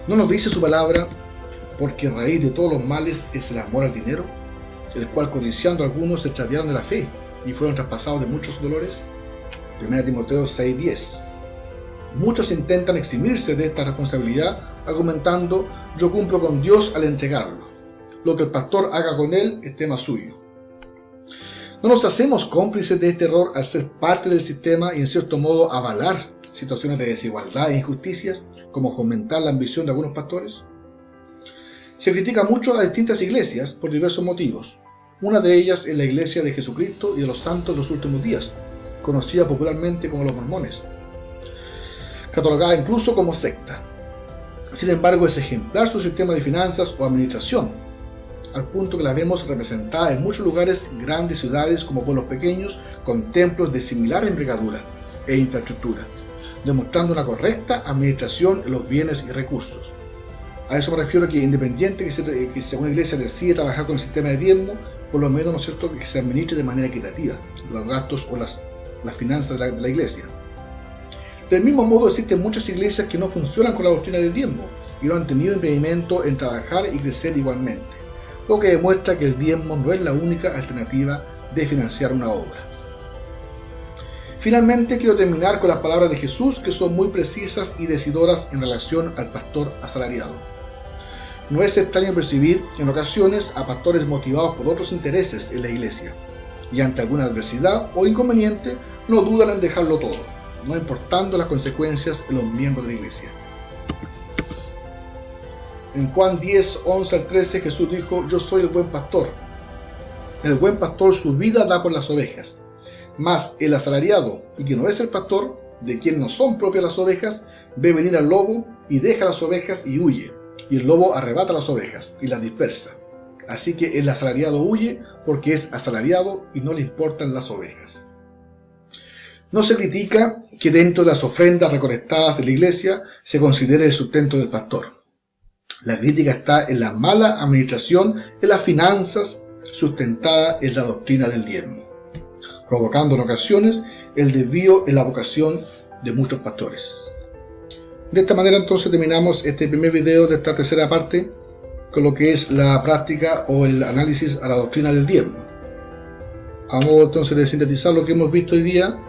¿No nos dice su palabra: porque raíz de todos los males es el amor al dinero, el cual codiciando algunos se extraviaron de la fe y fueron traspasados de muchos dolores? 1 Timoteo 6:10. Muchos intentan eximirse de esta responsabilidad argumentando: yo cumplo con Dios al entregarlo, lo que el pastor haga con él es tema suyo. ¿No nos hacemos cómplices de este error al ser parte del sistema y en cierto modo avalar situaciones de desigualdad e injusticias, como fomentar la ambición de algunos pastores? Se critica mucho a distintas iglesias por diversos motivos. Una de ellas es la Iglesia de Jesucristo y de los Santos de los Últimos Días, conocida popularmente como los mormones, catalogada incluso como secta. Sin embargo, es ejemplar su sistema de finanzas o administración, al punto que la vemos representada en muchos lugares, grandes ciudades como pueblos pequeños, con templos de similar envergadura e infraestructura, demostrando una correcta administración en los bienes y recursos. A eso me refiero, que independiente que si una iglesia decide trabajar con el sistema de diezmo, por lo menos, ¿no es cierto?, que se administre de manera equitativa los gastos o las finanzas de la iglesia. Del mismo modo, existen muchas iglesias que no funcionan con la doctrina del diezmo y no han tenido impedimento en trabajar y crecer igualmente, lo que demuestra que el diezmo no es la única alternativa de financiar una obra. Finalmente, quiero terminar con las palabras de Jesús, que son muy precisas y decidoras en relación al pastor asalariado. No es extraño percibir en ocasiones a pastores motivados por otros intereses en la iglesia, y ante alguna adversidad o inconveniente no dudan en dejarlo todo, no importando las consecuencias en los miembros de la iglesia. En Juan 10, 11 al 13, Jesús dijo: yo soy el buen pastor. El buen pastor su vida da por las ovejas. Mas el asalariado, y que no es el pastor, de quien no son propias las ovejas, ve venir al lobo y deja las ovejas y huye. Y el lobo arrebata las ovejas y las dispersa. Así que el asalariado huye porque es asalariado y no le importan las ovejas. No se critica que dentro de las ofrendas recolectadas en la iglesia se considere el sustento del pastor. La crítica está en la mala administración de las finanzas sustentada en la doctrina del diezmo, provocando en ocasiones el desvío en la vocación de muchos pastores. De esta manera entonces terminamos este primer video de esta tercera parte con lo que es la práctica o el análisis a la doctrina del diezmo. A modo entonces de sintetizar lo que hemos visto hoy día,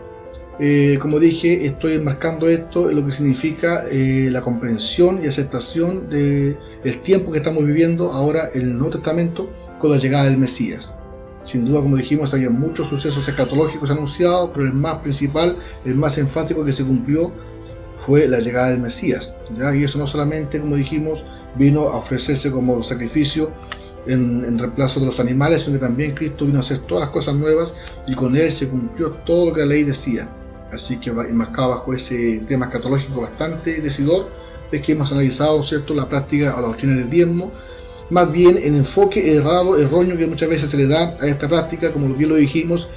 como dije, estoy enmarcando esto en lo que significa la comprensión y aceptación del tiempo que estamos viviendo ahora en el Nuevo Testamento con la llegada del Mesías. Sin duda, como dijimos, había muchos sucesos escatológicos anunciados, pero el más principal, el más enfático que se cumplió fue la llegada del Mesías, ¿ya? Y eso no solamente, como dijimos, vino a ofrecerse como sacrificio en reemplazo de los animales, sino que también Cristo vino a hacer todas las cosas nuevas y con él se cumplió todo lo que la ley decía. Así que enmarcado bajo ese tema escatológico bastante decidor, es que hemos analizado, ¿cierto?, la práctica o la doctrina del diezmo, más bien el enfoque erróneo que muchas veces se le da a esta práctica. Como bien lo dijimos,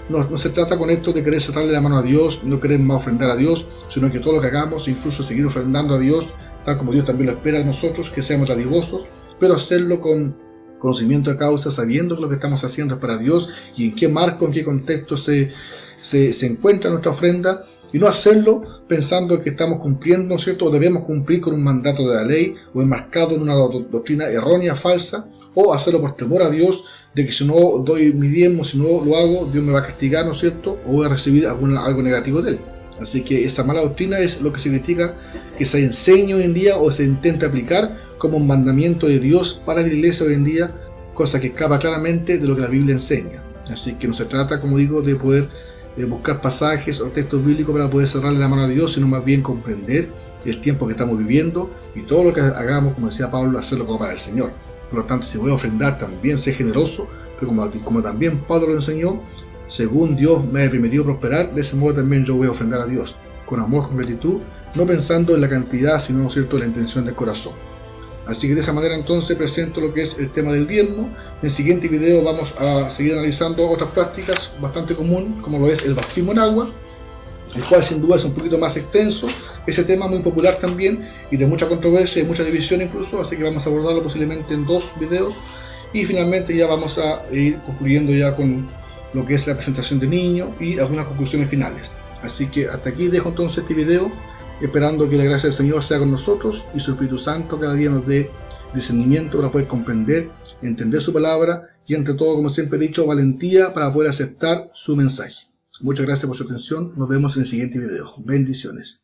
no se trata con esto de querer cerrarle la mano a Dios, no querer más ofrendar a Dios, sino que todo lo que hagamos, incluso seguir ofrendando a Dios, tal como Dios también lo espera de nosotros, que seamos dadivosos, pero hacerlo con conocimiento de causa, sabiendo que lo que estamos haciendo es para Dios y en qué marco, en qué contexto se encuentra nuestra ofrenda, y no hacerlo pensando que estamos cumpliendo, ¿no es cierto?, o debemos cumplir con un mandato de la ley, o enmarcado en una doctrina errónea, falsa, o hacerlo por temor a Dios, de que si no doy mi diezmo, si no lo hago, Dios me va a castigar, ¿no es cierto?, o voy a recibir algo negativo de Él. Así que esa mala doctrina es lo que se critica que se enseña hoy en día o se intenta aplicar como un mandamiento de Dios para la iglesia hoy en día, cosa que escapa claramente de lo que la Biblia enseña. Así que no se trata, como digo, de poder buscar pasajes o textos bíblicos para poder cerrarle la mano a Dios, sino más bien comprender el tiempo que estamos viviendo y todo lo que hagamos, como decía Pablo, hacerlo como para el Señor. Por lo tanto, si voy a ofrendar, también sé generoso, pero como también Pablo lo enseñó, según Dios me ha permitido prosperar, de ese modo también yo voy a ofrendar a Dios, con amor, con gratitud, no pensando en la cantidad, sino, ¿no es cierto?, en la intención del corazón. Así que de esa manera entonces presento lo que es el tema del diezmo. En el siguiente video vamos a seguir analizando otras prácticas bastante comunes, como lo es el bautismo en agua, el cual sin duda es un poquito más extenso, ese tema muy popular también y de mucha controversia y mucha división incluso, así que vamos a abordarlo posiblemente en 2 videos y finalmente ya vamos a ir concluyendo ya con lo que es la presentación de niño y algunas conclusiones finales. Así que hasta aquí dejo entonces este video, esperando que la gracia del Señor sea con nosotros y su Espíritu Santo cada día nos dé discernimiento para poder comprender, entender su palabra y entre todo, como siempre he dicho, valentía para poder aceptar su mensaje. Muchas gracias por su atención, nos vemos en el siguiente video. Bendiciones.